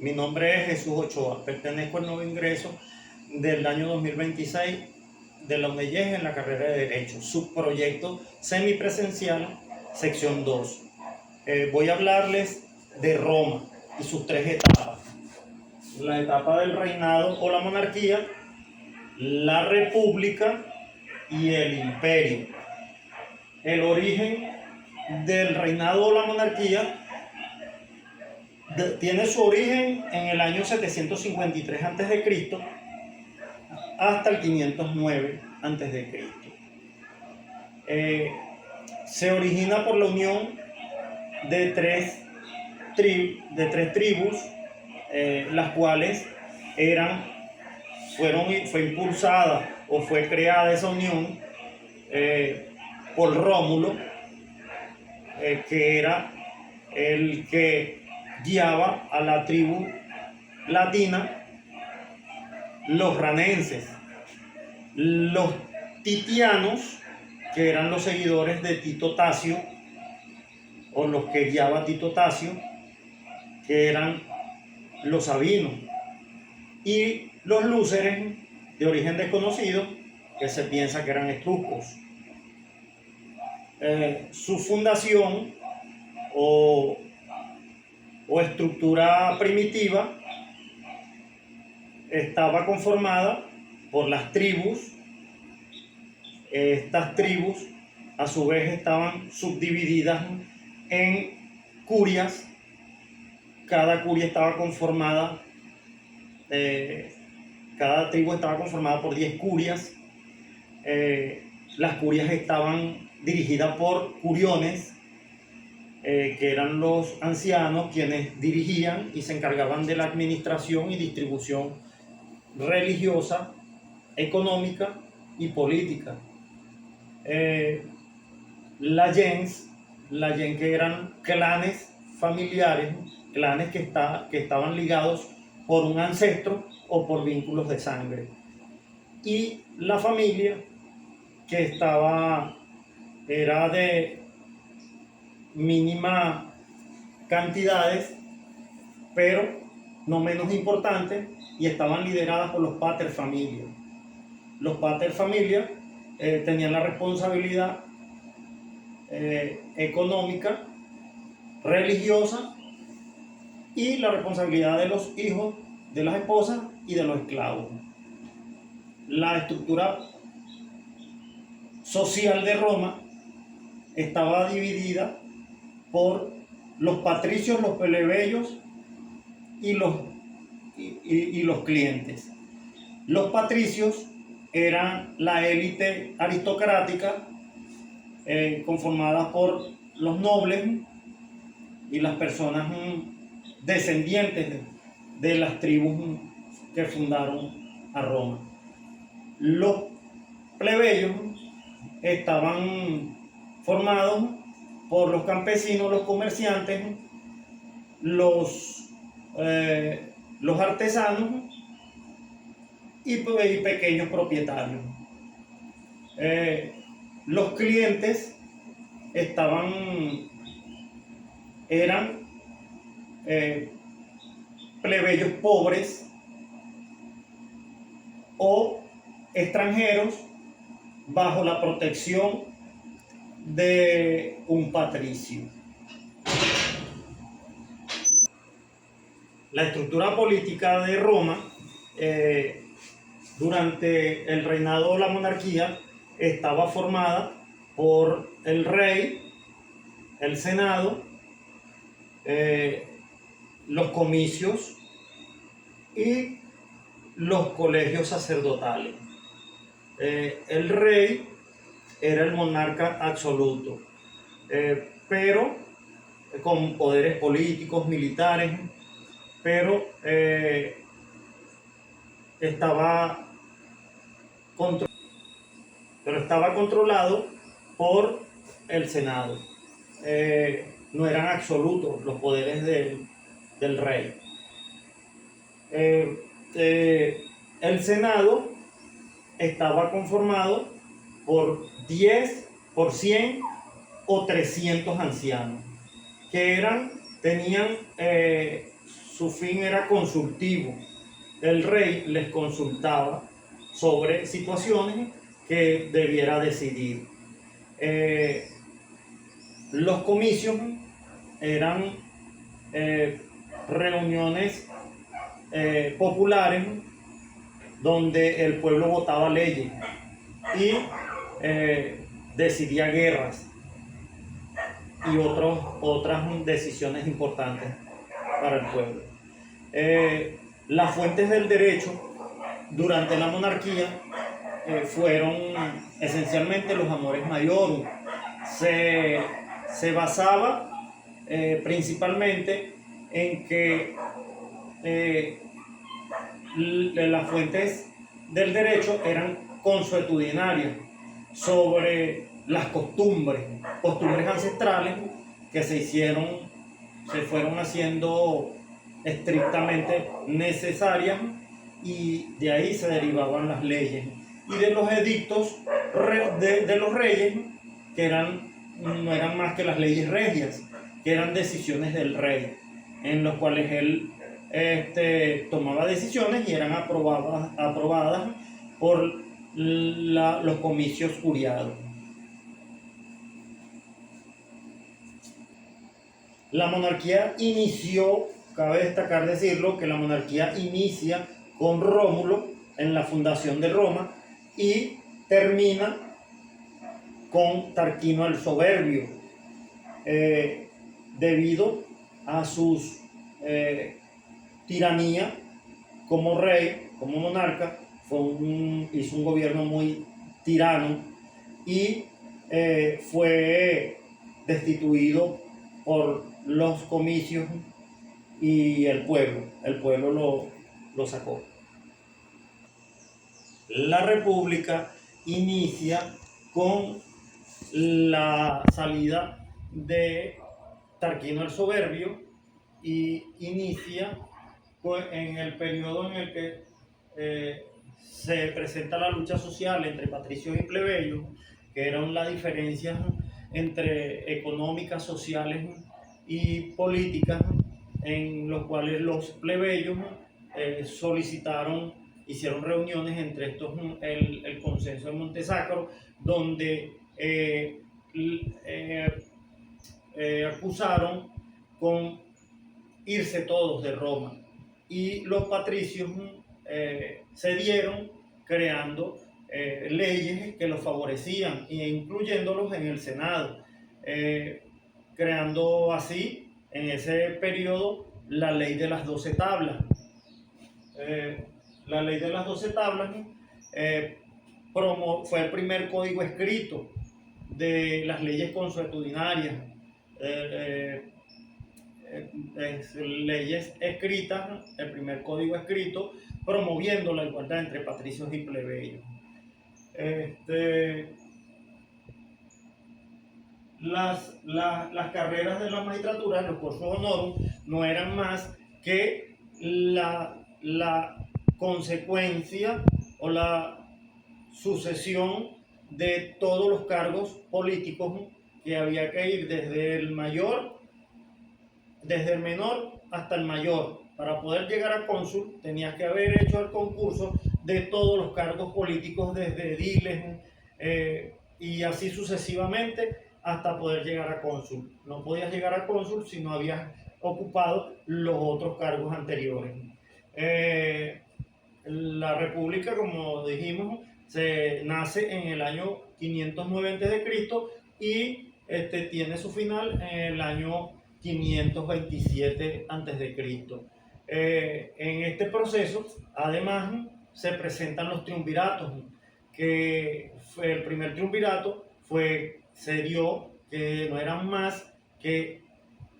Mi nombre es Jesús Ochoa, pertenezco al nuevo ingreso del año 2026 de la UNEYES en la carrera de Derecho, subproyecto semipresencial, sección 2. Voy a hablarles de Roma y sus tres etapas. La etapa del reinado o la monarquía, la república y el imperio. El origen del reinado o la monarquía tiene su origen en el año 753 a.C. hasta el 509 a.C. Se origina por la unión de tres tribus, las cuales fue impulsada o fue creada esa unión por Rómulo, que era el que guiaba a la tribu latina, los ranenses, los titianos, que eran los seguidores de Tito Tasio, o los que guiaba Tito Tasio, que eran los sabinos, y los lúceres, de origen desconocido, que se piensa que eran etruscos. Su fundación o estructura primitiva estaba conformada por las tribus. Estas tribus a su vez estaban subdivididas en curias. Cada curia estaba conformada, cada tribu estaba conformada por 10 curias. Las curias estaban dirigidas por curiones, que eran los ancianos quienes dirigían y se encargaban de la administración y distribución religiosa, económica y política. La gens, que eran clanes familiares, clanes que estaban ligados por un ancestro o por vínculos de sangre. Y la familia, que era de mínima cantidades, pero no menos importantes, y estaban lideradas por los pater familia. Los pater familia tenían la responsabilidad económica, religiosa, y la responsabilidad de los hijos, de las esposas y de los esclavos. La estructura social de Roma estaba dividida por los patricios, los plebeyos y los clientes. Los patricios eran la élite aristocrática, conformada por los nobles y las personas descendientes de las tribus que fundaron a Roma. Los plebeyos estaban formados por los campesinos, los comerciantes, los artesanos y pequeños propietarios. Los clientes eran plebeyos pobres o extranjeros bajo la protección de un patricio. La estructura política de Roma durante el reinado de la monarquía estaba formada por el rey, el senado, los comicios y los colegios sacerdotales. El rey era el monarca absoluto, pero con poderes políticos, militares, pero estaba controlado por el Senado. No eran absolutos los poderes del rey. El Senado estaba conformado por 10, por 100 o 300 ancianos, que tenían su fin era consultivo. El rey les consultaba sobre situaciones que debiera decidir. Los comicios eran reuniones populares donde el pueblo votaba leyes y decidía guerras y otras decisiones importantes para el pueblo. Las fuentes del derecho durante la monarquía fueron esencialmente los amores maiorum. Se basaba principalmente en que las fuentes del derecho eran consuetudinarias sobre las costumbres ancestrales que se fueron haciendo estrictamente necesarias, y de ahí se derivaban las leyes y de los edictos de los reyes, que no eran más que las leyes regias, que eran decisiones del rey, en los cuales él tomaba decisiones y eran aprobadas por los comicios curiados. La monarquía inició, cabe destacar decirlo, que la monarquía inicia con Rómulo en la fundación de Roma y termina con Tarquino el Soberbio, debido a sus tiranía como rey, como monarca. Hizo un gobierno muy tirano y fue destituido por los comicios y el pueblo lo sacó. La república inicia con la salida de Tarquino el Soberbio y inicia en el periodo en el que se presenta la lucha social entre patricios y plebeyos, que eran las diferencias entre económicas, sociales y políticas, en los cuales los plebeyos hicieron reuniones, entre estos el consenso de Montesacro, donde acusaron con irse todos de Roma, y los patricios cedieron, creando leyes que los favorecían e incluyéndolos en el Senado, creando así en ese periodo la ley de las 12 tablas. La ley de las 12 tablas fue el primer código escrito de las leyes consuetudinarias, leyes escritas, el primer código escrito promoviendo la igualdad entre patricios y plebeyos. Las carreras de la magistratura, los cursus honorum, no eran más que la consecuencia o la sucesión de todos los cargos políticos que había que ir desde el menor hasta el mayor. Para poder llegar a cónsul tenías que haber hecho el concurso de todos los cargos políticos, desde ediles y así sucesivamente hasta poder llegar a cónsul. No podías llegar a cónsul si no habías ocupado los otros cargos anteriores. La república, como dijimos, nace en el año 509 a.C. y tiene su final en el año 527 a.C. En este proceso, además, se presentan los triunviratos, que el primer triunvirato se dio que no eran más que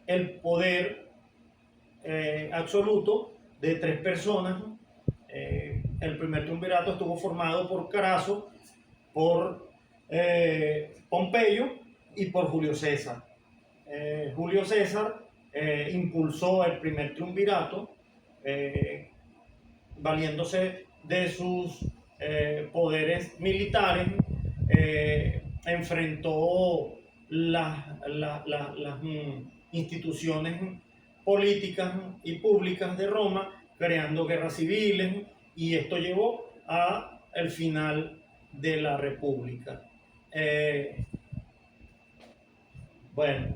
el poder absoluto de 3 personas. El primer triunvirato estuvo formado por Craso, por Pompeyo y por Julio César. Julio César impulsó el primer triunvirato, valiéndose de sus poderes militares, enfrentó las instituciones políticas y públicas de Roma, creando guerras civiles, y esto llevó a el final de la República. Bueno,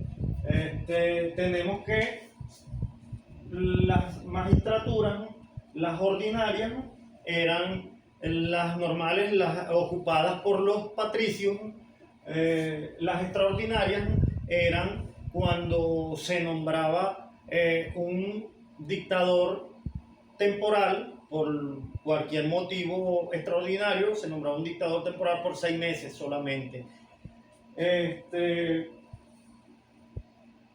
tenemos que las magistraturas, las ordinarias, eran las normales, las ocupadas por los patricios. Las extraordinarias eran cuando se nombraba un dictador temporal por cualquier motivo extraordinario. Se nombraba un dictador temporal por 6 meses solamente.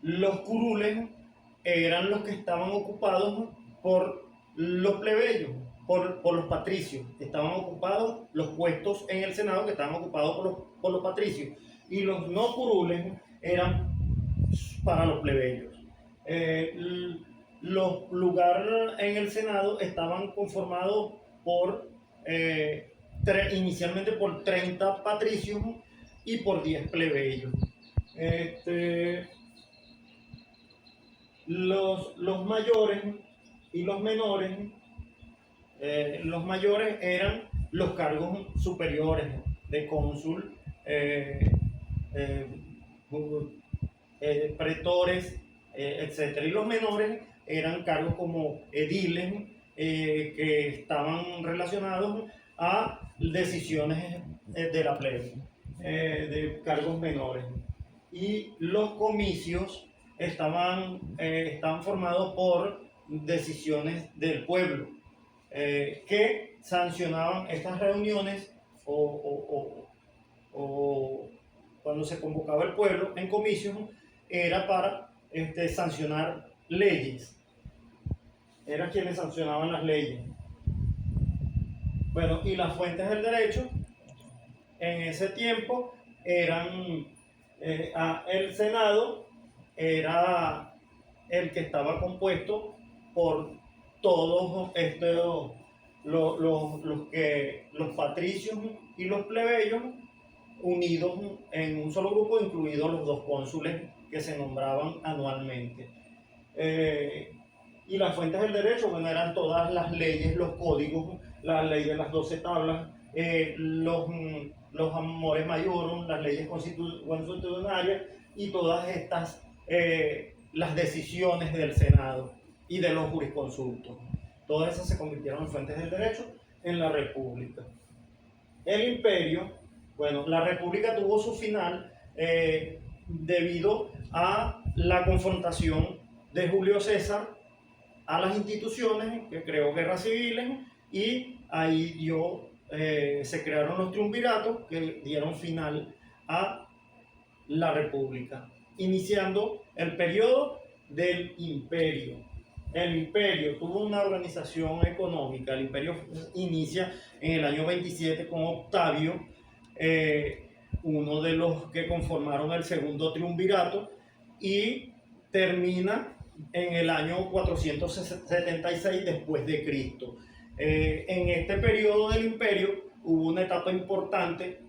Los curules eran los que estaban ocupados por los plebeyos, por los patricios. Estaban ocupados los puestos en el Senado que estaban ocupados por los patricios. Y los no curules eran para los plebeyos. Los lugares en el Senado estaban conformados por inicialmente por 30 patricios y por 10 plebeyos. Los mayores y los menores, los mayores eran los cargos superiores de cónsul, pretores, etc. Y los menores eran cargos como ediles, que estaban relacionados a decisiones de la plebe, de cargos menores. Y los comicios estaban formados por decisiones del pueblo, que sancionaban estas reuniones o cuando se convocaba el pueblo en comicios, era para sancionar leyes. Eran quienes sancionaban las leyes. Bueno, y las fuentes del derecho en ese tiempo eran el Senado era el que estaba compuesto por todos los patricios y los plebeyos unidos en un solo grupo, incluidos los 2 cónsules que se nombraban anualmente. Y las fuentes del derecho, bueno, eran todas las leyes, los códigos, la ley de las 12 tablas, los amores mayorum, las leyes constitucionarias y todas estas, las decisiones del Senado y de los jurisconsultos. Todas esas se convirtieron en fuentes del derecho en la República. El imperio, bueno, la República tuvo su final debido a la confrontación de Julio César a las instituciones, que creó guerras civiles, y ahí se crearon los triunviratos que dieron final a la República, iniciando el periodo del imperio. El imperio tuvo una organización económica. El imperio inicia en el año 27 con Octavio, uno de los que conformaron el segundo triunvirato, y termina en el año 476 después de Cristo. En este periodo del imperio hubo una etapa importante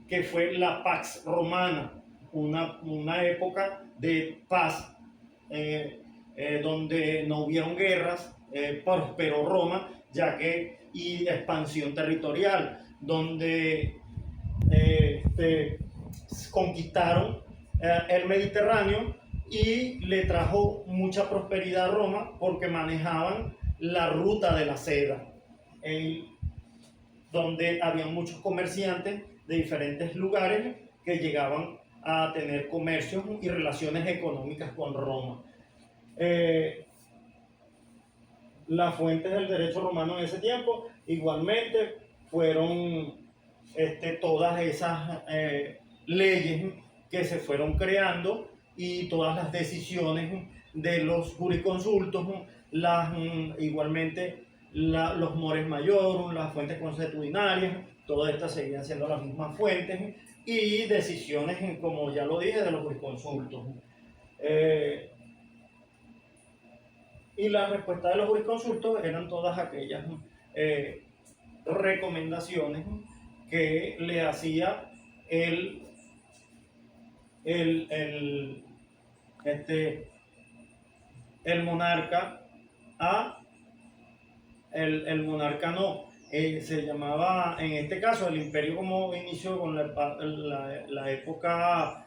que fue la Pax Romana, una época de paz, donde no hubieron guerras, prosperó Roma, y expansión territorial, donde conquistaron el Mediterráneo, y le trajo mucha prosperidad a Roma porque manejaban la ruta de la seda, donde había muchos comerciantes de diferentes lugares que llegaban a tener comercios y relaciones económicas con Roma. Las fuentes del derecho romano en ese tiempo igualmente fueron todas esas leyes que se fueron creando, y todas las decisiones de los jurisconsultos, igualmente los mores majorum, las fuentes consuetudinarias, todas estas seguían siendo las mismas fuentes, y decisiones, como ya lo dije, de los jurisconsultos. Y la respuesta de los jurisconsultos eran todas aquellas recomendaciones que le hacía el el monarca a el monarca no. Se llamaba, en este caso, el imperio como inició con la época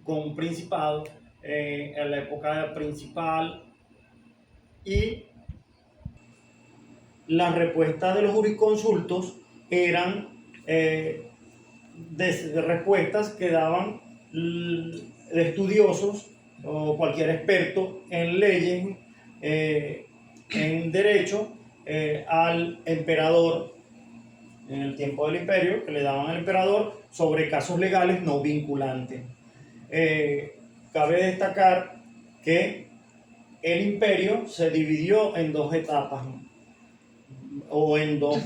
con un principado, en la época principal, y las respuestas de los jurisconsultos eran de respuestas que daban de estudiosos o cualquier experto en leyes, en derecho, al emperador en el tiempo del imperio, que le daban al emperador sobre casos legales no vinculantes. Cabe destacar que el imperio se dividió en dos etapas o en dos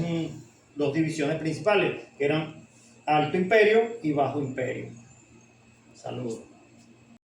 divisiones principales, que eran Alto Imperio y Bajo Imperio. Saludos.